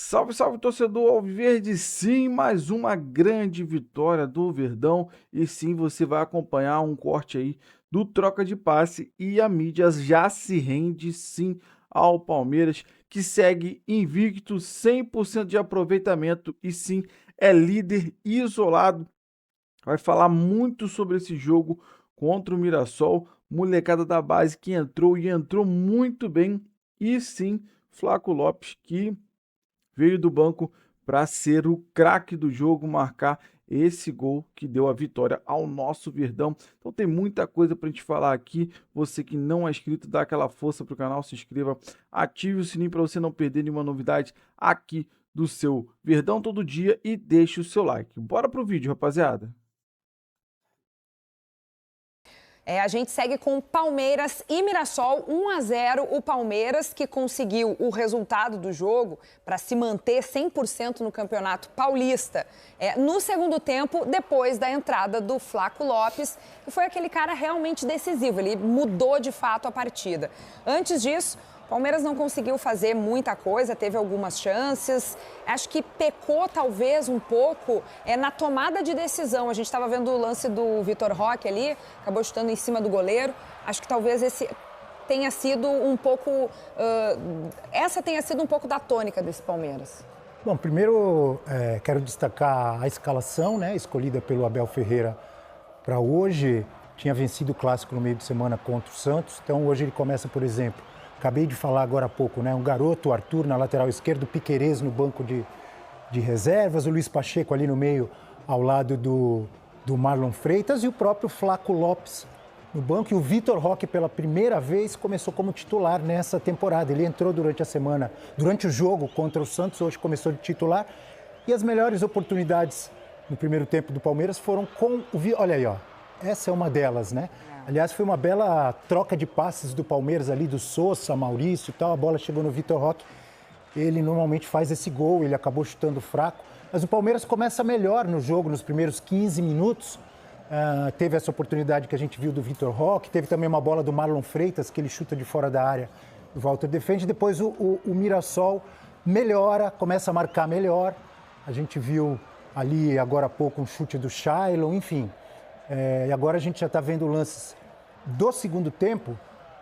Salve, salve, torcedor alviverde! Sim, mais uma grande vitória do Verdão. E sim, você vai acompanhar um corte aí do troca de passe e a mídia já se rende sim ao Palmeiras, que segue invicto, 100% de aproveitamento e sim, é líder isolado. Vai falar muito sobre esse jogo contra o Mirassol, molecada da base que entrou e entrou muito bem. E sim, Flaco Lopes, que veio do banco para ser o craque do jogo, marcar esse gol que deu a vitória ao nosso Verdão. Então tem muita coisa para a gente falar aqui. Você que não é inscrito, dá aquela força para o canal, se inscreva, ative o sininho para você não perder nenhuma novidade aqui do seu Verdão todo dia e deixe o seu like. Bora pro vídeo, rapaziada. A gente segue com Palmeiras e Mirassol, 1-0. O Palmeiras que conseguiu o resultado do jogo para se manter 100% no Campeonato Paulista. No segundo tempo, depois da entrada do Flaco Lopes, que foi aquele cara realmente decisivo. Ele mudou de fato a partida. Antes disso, o Palmeiras não conseguiu fazer muita coisa, teve algumas chances. Acho que pecou talvez um pouco na tomada de decisão. A gente estava vendo o lance do Vitor Roque ali, acabou chutando em cima do goleiro. Acho que talvez esse tenha sido um pouco... essa tenha sido um pouco da tônica desse Palmeiras. Bom, primeiro quero destacar a escalação, né, escolhida pelo Abel Ferreira para hoje. Tinha vencido o clássico no meio de semana contra o Santos. Então hoje ele começa, por exemplo... Acabei de falar agora há pouco, né? Um garoto, o Arthur, na lateral esquerda, o Piquerez no banco de reservas, o Luiz Pacheco ali no meio, ao lado do Marlon Freitas e o próprio Flaco Lopes no banco. E o Vitor Roque, pela primeira vez, começou como titular nessa temporada. Ele entrou durante a semana, durante o jogo contra o Santos, hoje começou de titular. E as melhores oportunidades no primeiro tempo do Palmeiras foram com o... Olha aí, ó. Essa é uma delas, né? Aliás, foi uma bela troca de passes do Palmeiras ali, do Sousa, Maurício e tal. A bola chegou no Vitor Roque. Ele normalmente faz esse gol, ele acabou chutando fraco. Mas o Palmeiras começa melhor no jogo, nos primeiros 15 minutos. Teve essa oportunidade que a gente viu do Vitor Roque. Teve também uma bola do Marlon Freitas, que ele chuta de fora da área. O Walter defende. Depois o Mirassol melhora, começa a marcar melhor. A gente viu ali agora há pouco um chute do Shailon, enfim... E agora a gente já está vendo lances do segundo tempo,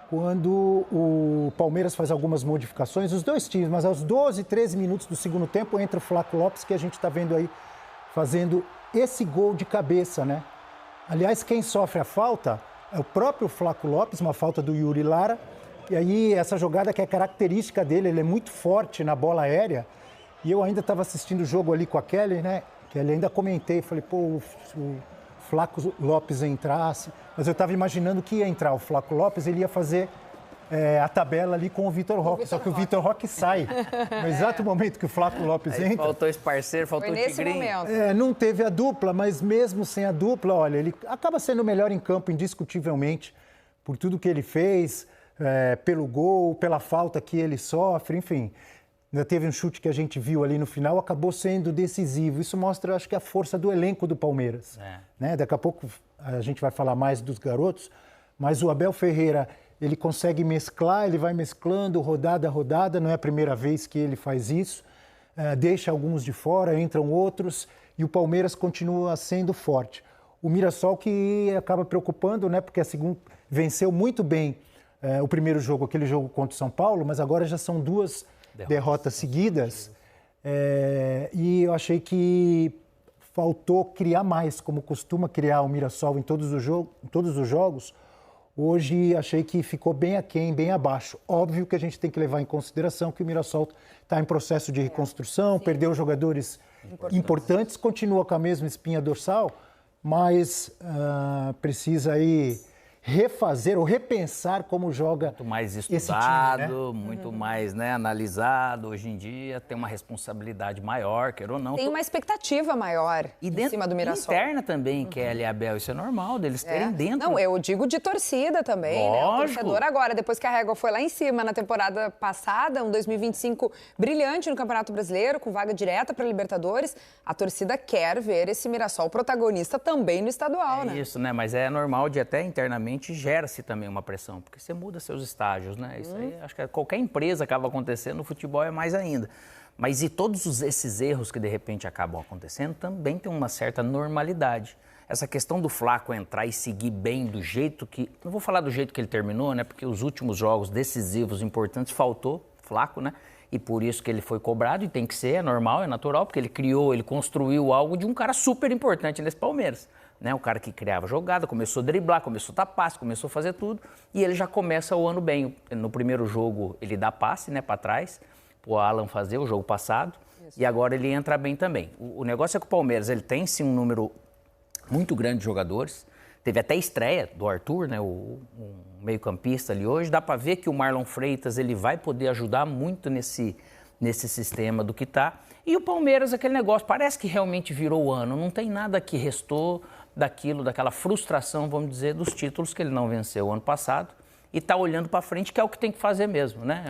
quando o Palmeiras faz algumas modificações, os dois times, mas aos 12, 13 minutos do segundo tempo entra o Flaco Lopes, que a gente está vendo aí fazendo esse gol de cabeça, né? Aliás, quem sofre a falta é o próprio Flaco Lopes, uma falta do Yuri Lara, e aí essa jogada que é característica dele, ele é muito forte na bola aérea, e eu ainda estava assistindo o jogo ali com a Kelly, né? Kelly, ainda comentei, falei, pô, o Flaco Lopes entrasse, mas eu estava imaginando que ia entrar o Flaco Lopes, ele ia fazer a tabela ali com o Vitor Roque, só que o Vitor Roque sai no exato momento que o Flaco Lopes entra. Faltou esse parceiro, faltou o Tigrinho. Não teve a dupla, mas mesmo sem a dupla, olha, ele acaba sendo o melhor em campo indiscutivelmente, por tudo que ele fez, pelo gol, pela falta que ele sofre, enfim... Ainda teve um chute que a gente viu ali no final, acabou sendo decisivo. Isso mostra, acho que, a força do elenco do Palmeiras. Né? Daqui a pouco a gente vai falar mais dos garotos, mas o Abel Ferreira, ele consegue mesclar, ele vai mesclando rodada a rodada, não é a primeira vez que ele faz isso, deixa alguns de fora, entram outros, e o Palmeiras continua sendo forte. O Mirassol que acaba preocupando, né? Porque venceu muito bem o primeiro jogo, aquele jogo contra o São Paulo, mas agora já são duas derrotas seguidas, e eu achei que faltou criar mais, como costuma criar o Mirassol em todos os jogos. Hoje achei que ficou bem aquém, bem abaixo. Óbvio que a gente tem que levar em consideração que o Mirassol está em processo de reconstrução, perdeu jogadores importantes, continua com a mesma espinha dorsal, mas precisa aí refazer ou repensar como joga muito mais esse time, estudado, muito mais analisado. Hoje em dia tem uma responsabilidade maior, quer ou não. Tem uma expectativa maior em cima do Mirassol. Interna também, Kelly e Abel, isso é normal, deles terem dentro. Não, eu digo de torcida também, né? O torcedor agora, depois que a régua foi lá em cima na temporada passada, um 2025 brilhante no Campeonato Brasileiro, com vaga direta para Libertadores, a torcida quer ver esse Mirassol protagonista também no estadual, né? Isso, né? Mas é normal de até internamente gera-se também uma pressão, porque você muda seus estágios, né? Isso aí, acho que qualquer empresa acaba acontecendo, no futebol é mais ainda. Mas e esses erros que de repente acabam acontecendo também tem uma certa normalidade. Essa questão do Flaco entrar e seguir bem do jeito que... Não vou falar do jeito que ele terminou, né? Porque os últimos jogos decisivos, importantes, faltou Flaco, né? E por isso que ele foi cobrado, e tem que ser, é normal, é natural, porque ele construiu algo de um cara super importante nesse Palmeiras. Né? O cara que criava jogada, começou a driblar, começou a dar passe, começou a fazer tudo, e ele já começa o ano bem. No primeiro jogo ele dá passe, né, para trás, pro Alan fazer o jogo passado, e agora ele entra bem também. O negócio é que o Palmeiras ele tem sim um número muito grande de jogadores. Teve até estreia do Arthur, né, um meio-campista ali hoje. Dá para ver que o Marlon Freitas ele vai poder ajudar muito nesse sistema do que tá. E o Palmeiras, aquele negócio, parece que realmente virou o ano. Não tem nada que restou daquela frustração, vamos dizer, dos títulos que ele não venceu o ano passado. E está olhando para frente, que é o que tem que fazer mesmo, né?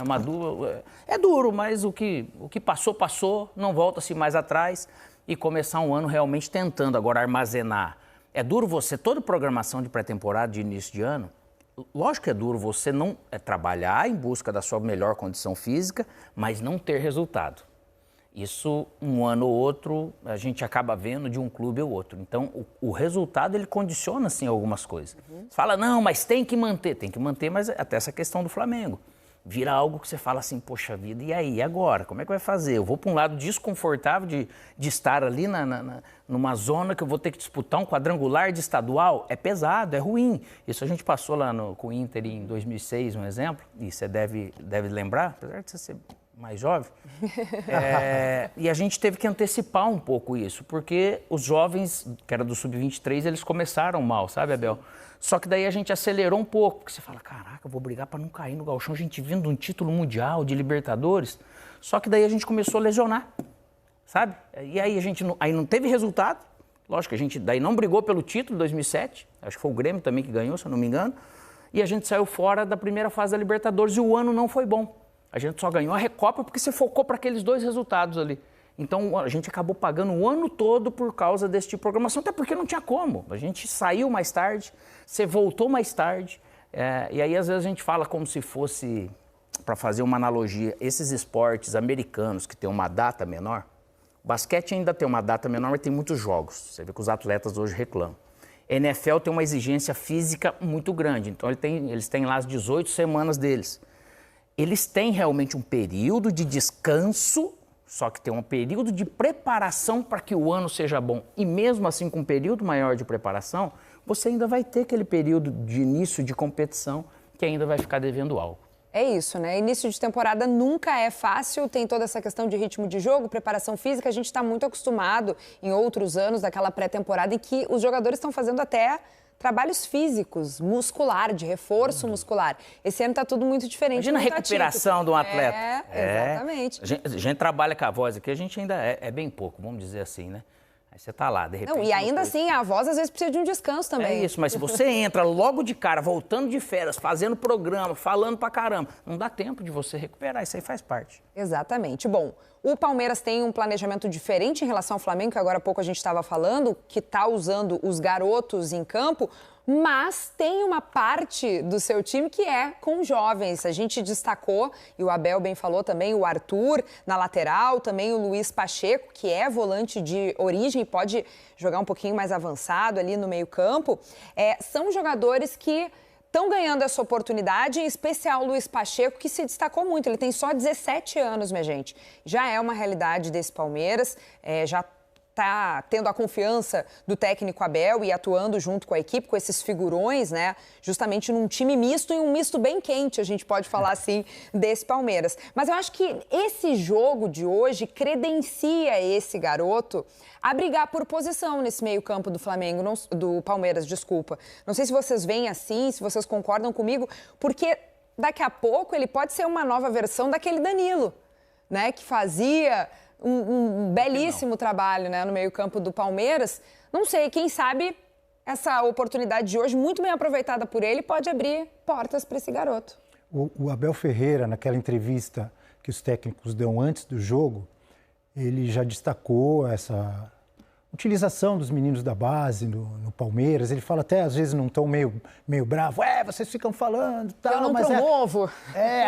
É duro, mas o que passou, passou, não volta-se mais atrás e começar um ano realmente tentando agora armazenar. É duro você, toda programação de pré-temporada, de início de ano, lógico que é duro você não trabalhar em busca da sua melhor condição física, mas não ter resultado. Isso, um ano ou outro, a gente acaba vendo de um clube ou outro. Então, o resultado, ele condiciona, sim, algumas coisas. Você fala, não, mas tem que manter, mas até essa questão do Flamengo. Vira algo que você fala assim, poxa vida, e aí, agora? Como é que vai fazer? Eu vou para um lado desconfortável de estar ali numa zona que eu vou ter que disputar um quadrangular de estadual. É pesado, é ruim. Isso a gente passou lá com o Inter em 2006, um exemplo, e você deve lembrar, apesar de você ser mais jovem. E a gente teve que antecipar um pouco isso, porque os jovens, que era do Sub-23, eles começaram mal, sabe, Abel? Só que daí a gente acelerou um pouco, porque você fala, caraca, eu vou brigar para não cair no gauchão, a gente vindo de um título mundial, de Libertadores. Só que daí a gente começou a lesionar, sabe? E aí a gente não teve resultado. Lógico que a gente daí não brigou pelo título em 2007, acho que foi o Grêmio também que ganhou, se eu não me engano. E a gente saiu fora da primeira fase da Libertadores e o ano não foi bom. A gente só ganhou a Recopa porque você focou para aqueles dois resultados ali. Então, a gente acabou pagando o ano todo por causa desse tipo de programação, até porque não tinha como. A gente saiu mais tarde, você voltou mais tarde. E aí, às vezes, a gente fala como se fosse, para fazer uma analogia, esses esportes americanos que têm uma data menor. O basquete ainda tem uma data menor, mas tem muitos jogos. Você vê que os atletas hoje reclamam. A NFL tem uma exigência física muito grande. Então, eles têm lá as 18 semanas deles. Eles têm realmente um período de descanso, só que tem um período de preparação para que o ano seja bom. E mesmo assim, com um período maior de preparação, você ainda vai ter aquele período de início de competição que ainda vai ficar devendo algo. É isso, né? Início de temporada nunca é fácil, tem toda essa questão de ritmo de jogo, preparação física. A gente está muito acostumado em outros anos daquela pré-temporada em que os jogadores estão fazendo até trabalhos físicos, muscular, de reforço muscular. Esse ano está tudo muito diferente. Imagina a recuperação de um atleta. Exatamente. A gente trabalha com a voz aqui, a gente ainda é bem pouco, vamos dizer assim, né? Aí você tá lá, de repente... Não, e ainda assim, a voz às vezes precisa de um descanso também. É isso, mas se você entra logo de cara, voltando de férias, fazendo programa, falando pra caramba, não dá tempo de você recuperar, isso aí faz parte. Exatamente. Bom, o Palmeiras tem um planejamento diferente em relação ao Flamengo, que agora há pouco a gente estava falando, que está usando os garotos em campo, mas tem uma parte do seu time que é com jovens. A gente destacou, e o Abel bem falou também, o Arthur na lateral, também o Luiz Pacheco, que é volante de origem e pode jogar um pouquinho mais avançado ali no meio-campo. São jogadores que estão ganhando essa oportunidade, em especial o Luiz Pacheco, que se destacou muito. Ele tem só 17 anos, minha gente. Já é uma realidade desse Palmeiras, já está tendo a confiança do técnico Abel e atuando junto com a equipe, com esses figurões, né? Justamente num time misto e um misto bem quente, a gente pode falar assim, desse Palmeiras. Mas eu acho que esse jogo de hoje credencia esse garoto a brigar por posição nesse meio-campo do Flamengo, do Palmeiras, desculpa. Não sei se vocês veem assim, se vocês concordam comigo, porque daqui a pouco ele pode ser uma nova versão daquele Danilo, né? Que fazia um belíssimo trabalho, né, no meio-campo do Palmeiras. Não sei, quem sabe essa oportunidade de hoje, muito bem aproveitada por ele, pode abrir portas para esse garoto. O Abel Ferreira, naquela entrevista que os técnicos dão antes do jogo, ele já destacou essa utilização dos meninos da base no Palmeiras. Ele fala até, às vezes, num tom meio bravo. Vocês ficam falando, tal, eu não mas promovo.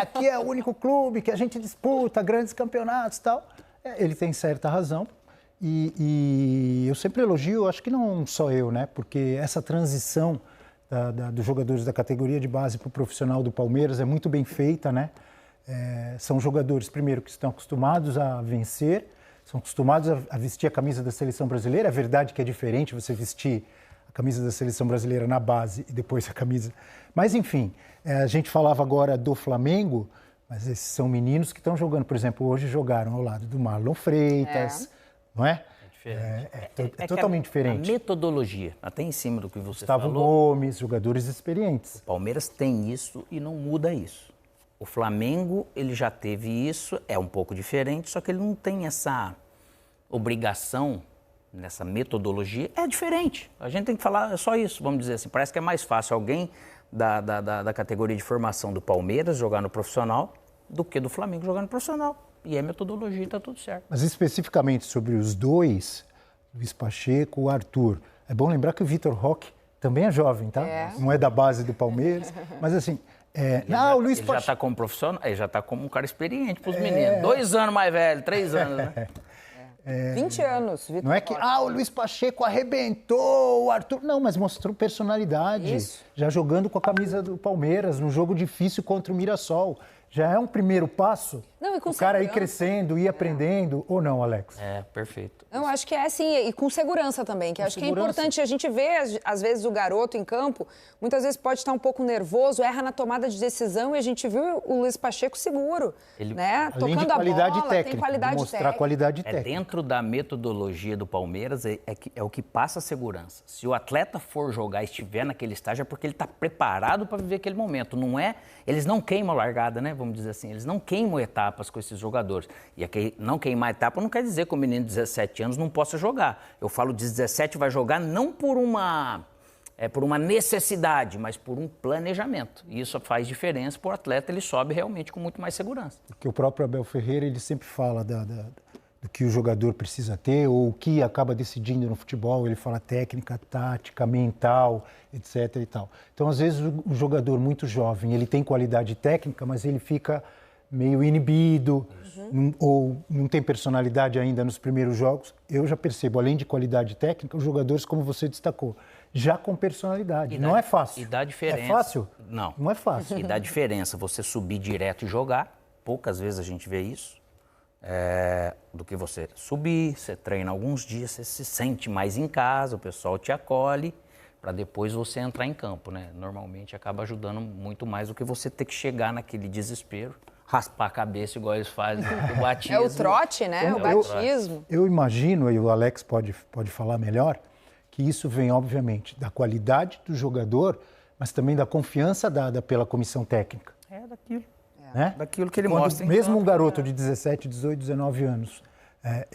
aqui é o único clube que a gente disputa grandes campeonatos e tal. Ele tem certa razão. E eu sempre elogio, acho que não só eu, né? Porque essa transição dos jogadores da categoria de base para o profissional do Palmeiras é muito bem feita, né? São jogadores, primeiro, que estão acostumados a vencer, são acostumados a vestir a camisa da seleção brasileira. É verdade que é diferente você vestir a camisa da seleção brasileira na base e depois a camisa... Mas, enfim, a gente falava agora do Flamengo, mas esses são meninos que estão jogando. Por exemplo, hoje jogaram ao lado do Marlon Freitas, não é? É totalmente diferente. A metodologia, até em cima do que você Gustavo falou. Gomes, jogadores experientes. O Palmeiras tem isso e não muda isso. O Flamengo, ele já teve isso, é um pouco diferente, só que ele não tem essa obrigação nessa metodologia. É diferente. A gente tem que falar só isso, vamos dizer assim. Parece que é mais fácil alguém da categoria de formação do Palmeiras jogar no profissional do que do Flamengo jogar no profissional. E é metodologia e está tudo certo. Mas especificamente sobre os dois, Luiz Pacheco, o Arthur, é bom lembrar que o Vitor Roque também é jovem, tá? Não é da base do Palmeiras, mas assim... o Luiz Pacheco já está como profissional, ele já está como um cara experiente para os meninos. 2 anos mais velho, 3 anos, né? 20 anos, Vitor. Não é que, o Luiz Pacheco arrebentou, o Arthur... Não, mas mostrou personalidade. Isso. Já jogando com a camisa do Palmeiras, num jogo difícil contra o Mirassol. Já é um primeiro passo, o cara ir crescendo, ir aprendendo, ou não, Alex? Perfeito. Eu acho que é assim, e com segurança também, que acho que é importante. A gente vê, às vezes, o garoto em campo, muitas vezes pode estar um pouco nervoso, erra na tomada de decisão, e a gente viu o Luiz Pacheco seguro, né? Além de qualidade técnica, tem qualidade mostrar técnica. qualidade técnica. Dentro da metodologia do Palmeiras, é o que passa a segurança. Se o atleta for jogar e estiver naquele estágio, é porque ele está preparado para viver aquele momento. Não é... Eles não queimam a largada, né? Vamos dizer assim. Eles não queimam etapas com esses jogadores. E aqui, não queimar etapa não quer dizer que o menino de 17 anos não possa jogar. Eu falo de 17 vai jogar não por uma necessidade, mas por um planejamento. E isso faz diferença para o atleta, ele sobe realmente com muito mais segurança. Porque o próprio Abel Ferreira, ele sempre fala do que o jogador precisa ter, ou o que acaba decidindo no futebol. Ele fala técnica, tática, mental, etc. e tal. Então, às vezes, o jogador muito jovem, ele tem qualidade técnica, mas ele fica meio inibido, ou não tem personalidade ainda nos primeiros jogos. Eu já percebo, além de qualidade técnica, os jogadores, como você destacou, já com personalidade. Não é fácil. E dá diferença. É fácil? Não. Não é fácil. E dá diferença você subir direto e jogar. Poucas vezes a gente vê isso. Do que você subir, você treina alguns dias, você se sente mais em casa, o pessoal te acolhe, para depois você entrar em campo, né? Normalmente acaba ajudando muito mais do que você ter que chegar naquele desespero, raspar a cabeça igual eles fazem no batismo. É o trote, né? O batismo. Eu imagino, e o Alex pode falar melhor, que isso vem, obviamente, da qualidade do jogador, mas também da confiança dada pela comissão técnica. Daquilo. Né? Daquilo que ele Quando mostra. Mesmo um garoto de 17, 18, 19 anos,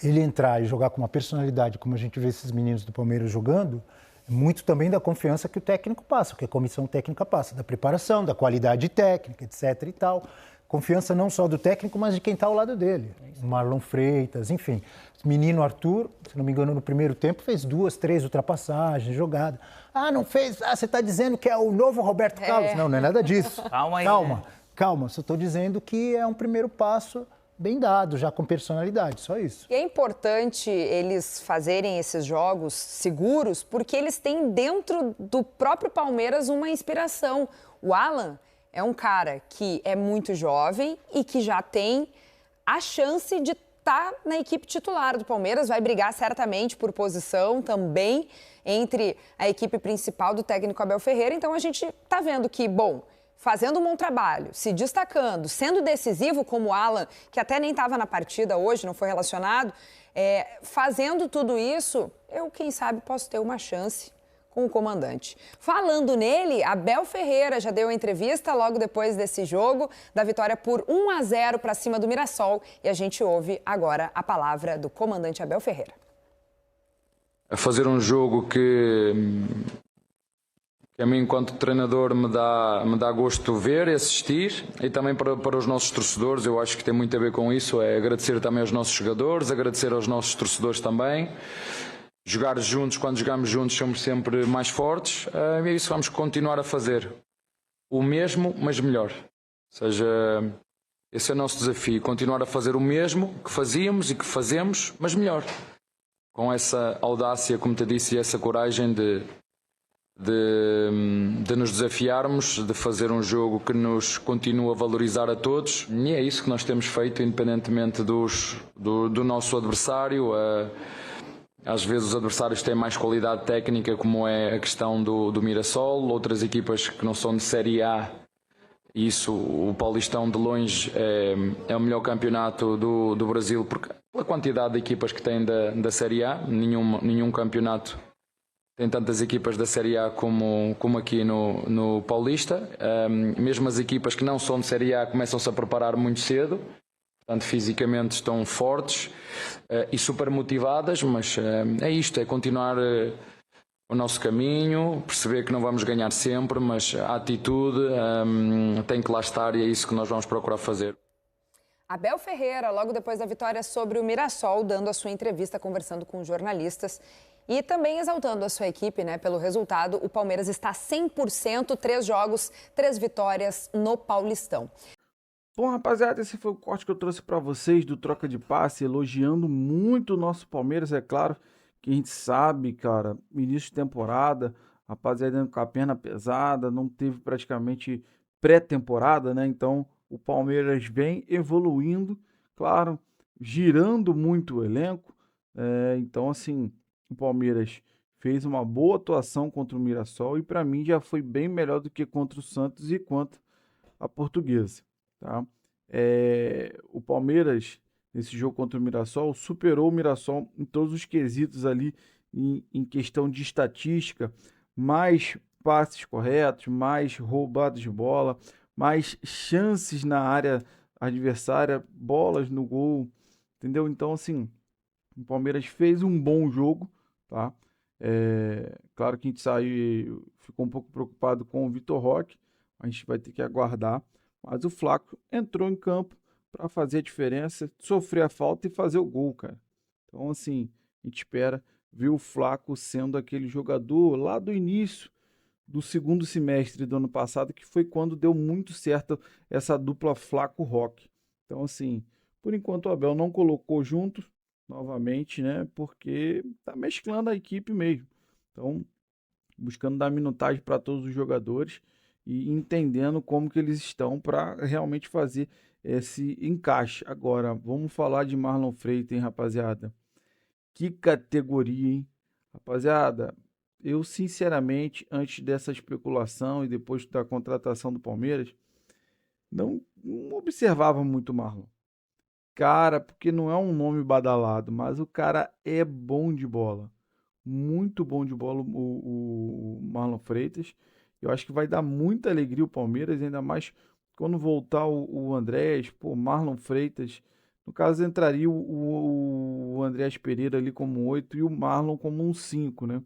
ele entrar e jogar com uma personalidade, como a gente vê esses meninos do Palmeiras jogando, muito também da confiança que o técnico passa, que a comissão técnica passa, da preparação, da qualidade técnica, etc. e tal. Confiança não só do técnico, mas de quem está ao lado dele. O Marlon Freitas, enfim. O menino Arthur, se não me engano, no primeiro tempo, fez 2, 3 ultrapassagens, jogada. Não fez? Você está dizendo que é o novo Roberto Carlos? Não é nada disso. Calma aí. Calma, só estou dizendo que é um primeiro passo bem dado, já com personalidade, só isso. E é importante eles fazerem esses jogos seguros, porque eles têm dentro do próprio Palmeiras uma inspiração. O Alan é um cara que é muito jovem e que já tem a chance de estar na equipe titular do Palmeiras, vai brigar certamente por posição também entre a equipe principal do técnico Abel Ferreira. Então a gente está vendo que, fazendo um bom trabalho, se destacando, sendo decisivo como o Alan, que até nem estava na partida hoje, não foi relacionado, fazendo tudo isso, eu, quem sabe, posso ter uma chance com o comandante. Falando nele, Abel Ferreira já deu a entrevista logo depois desse jogo, da vitória por 1-0 para cima do Mirassol, e a gente ouve agora a palavra do comandante Abel Ferreira. A fazer um jogo que a mim, enquanto treinador, me dá gosto ver e assistir, e também para os nossos torcedores. Eu acho que tem muito a ver com isso, é agradecer também aos nossos jogadores, agradecer aos nossos torcedores também. Jogar juntos, quando jogamos juntos, somos sempre mais fortes, e é isso que vamos continuar a fazer. O mesmo, mas melhor. Ou seja, Esse é o nosso desafio, continuar a fazer o mesmo que fazíamos e que fazemos, mas melhor. Com essa audácia, como te disse, e essa coragem de nos desafiarmos, de fazer um jogo que nos continua a valorizar a todos. E é isso que nós temos feito, independentemente do nosso adversário. Às vezes os adversários têm mais qualidade técnica, como é a questão do Mirassol, outras equipas que não são de Série A. Isso, o Paulistão de longe é o melhor campeonato do Brasil, porque pela quantidade de equipas que tem da Série A, nenhum campeonato tem tantas equipas da Série A como aqui no Paulista. Mesmo as equipas que não são de Série A começam-se a preparar muito cedo, portanto fisicamente estão fortes e super motivadas, mas é isto, é continuar o nosso caminho, perceber que não vamos ganhar sempre, mas a atitude tem que lá estar e é isso que nós vamos procurar fazer. Abel Ferreira, logo depois da vitória sobre o Mirassol, dando a sua entrevista, conversando com jornalistas e também exaltando a sua equipe, né, pelo resultado. O Palmeiras está 100%, 3 jogos, 3 vitórias no Paulistão. Bom, rapaziada, esse foi o corte que eu trouxe para vocês do Troca de Passe, elogiando muito o nosso Palmeiras. É claro que a gente sabe, cara, início de temporada, rapaziada com a perna pesada, não teve praticamente pré-temporada, né? Então o Palmeiras vem evoluindo, claro, girando muito o elenco. Então, assim, o Palmeiras fez uma boa atuação contra o Mirassol e para mim já foi bem melhor do que contra o Santos e contra a Portuguesa, tá? O Palmeiras, nesse jogo contra o Mirassol, superou o Mirassol em todos os quesitos ali, em questão de estatística, mais passes corretos, mais roubadas de bola, mais chances na área adversária, bolas no gol, entendeu? Então, assim, o Palmeiras fez um bom jogo, tá? Claro que a gente ficou um pouco preocupado com o Vitor Roque, a gente vai ter que aguardar, mas o Flaco entrou em campo para fazer a diferença, sofrer a falta e fazer o gol, cara. Então, assim, a gente espera ver o Flaco sendo aquele jogador lá do início do segundo semestre do ano passado, que foi quando deu muito certo essa dupla Flaco-Roque. Então, assim, por enquanto o Abel não colocou junto, novamente, né, porque tá mesclando a equipe mesmo. Então, buscando dar minutagem para todos os jogadores e entendendo como que eles estão para realmente fazer esse encaixe. Agora, vamos falar de Marlon Freitas, hein, rapaziada? Que categoria, hein? Rapaziada, eu sinceramente, antes dessa especulação e depois da contratação do Palmeiras, não observava muito o Marlon. Cara, porque não é um nome badalado, mas o cara é bom de bola. Muito bom de bola o Marlon Freitas. Eu acho que vai dar muita alegria o Palmeiras, ainda mais quando voltar o Andrés, pô, Marlon Freitas. No caso, entraria o Andrés Pereira ali como 8 e o Marlon como um 5, né?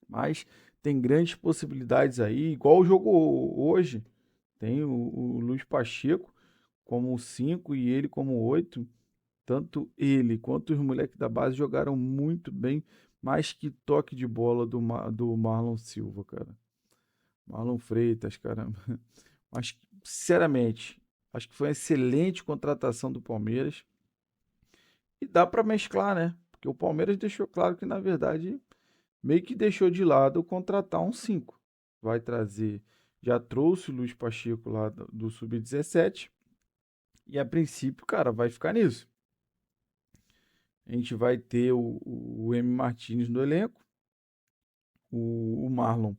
Mas tem grandes possibilidades aí, igual o jogo hoje. Tem o Luiz Pacheco como 5 e ele como 8. Tanto ele quanto os moleques da base jogaram muito bem, mais que toque de bola do Marlon Silva, cara. Marlon Freitas, cara. Mas, sinceramente, acho que foi uma excelente contratação do Palmeiras. E dá para mesclar, né? Porque o Palmeiras deixou claro que, na verdade, meio que deixou de lado contratar um 5. Vai trazer. Já trouxe o Luiz Pacheco lá do Sub-17. E a princípio, cara, vai ficar nisso. A gente vai ter o M. Martins no elenco. O Marlon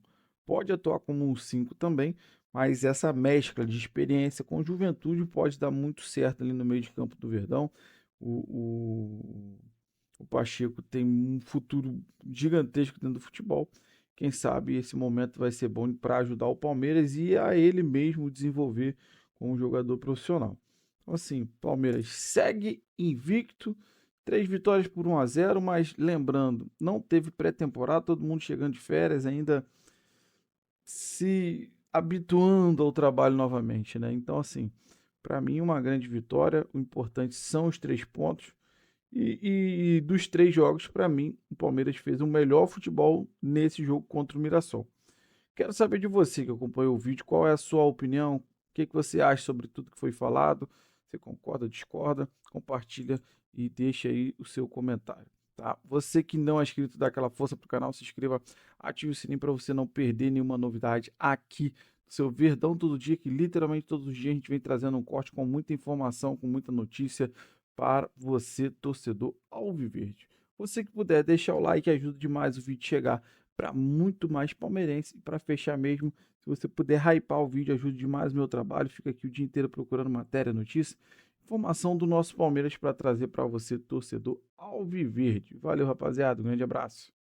pode atuar como um 5 também, mas essa mescla de experiência com juventude pode dar muito certo ali no meio de campo do Verdão. O Pacheco tem um futuro gigantesco dentro do futebol. Quem sabe esse momento vai ser bom para ajudar o Palmeiras e a ele mesmo desenvolver como jogador profissional. Então, assim, Palmeiras segue invicto. 3 vitórias por 1-0, mas lembrando, não teve pré-temporada, todo mundo chegando de férias, ainda se habituando ao trabalho novamente, né? Então, assim, para mim, uma grande vitória. O importante são os 3 pontos. E dos 3 jogos, para mim, o Palmeiras fez o melhor futebol nesse jogo contra o Mirassol. Quero saber de você que acompanhou o vídeo, qual é a sua opinião? O que você acha sobre tudo que foi falado? Você concorda, discorda? Compartilha e deixa aí o seu comentário. Tá? Você que não é inscrito, dá aquela força pro canal, se inscreva, ative o sininho para você não perder nenhuma novidade aqui do seu Verdão Todo Dia, que literalmente todos os dias a gente vem trazendo um corte com muita informação, com muita notícia para você, torcedor alviverde. Você que puder, deixa o like, ajuda demais o vídeo chegar para muito mais palmeirense. E para fechar mesmo, se você puder hypar o vídeo, ajuda demais o meu trabalho. Fica aqui o dia inteiro procurando matéria, notícia, informação do nosso Palmeiras para trazer para você, torcedor alviverde. Valeu, rapaziada. Um grande abraço.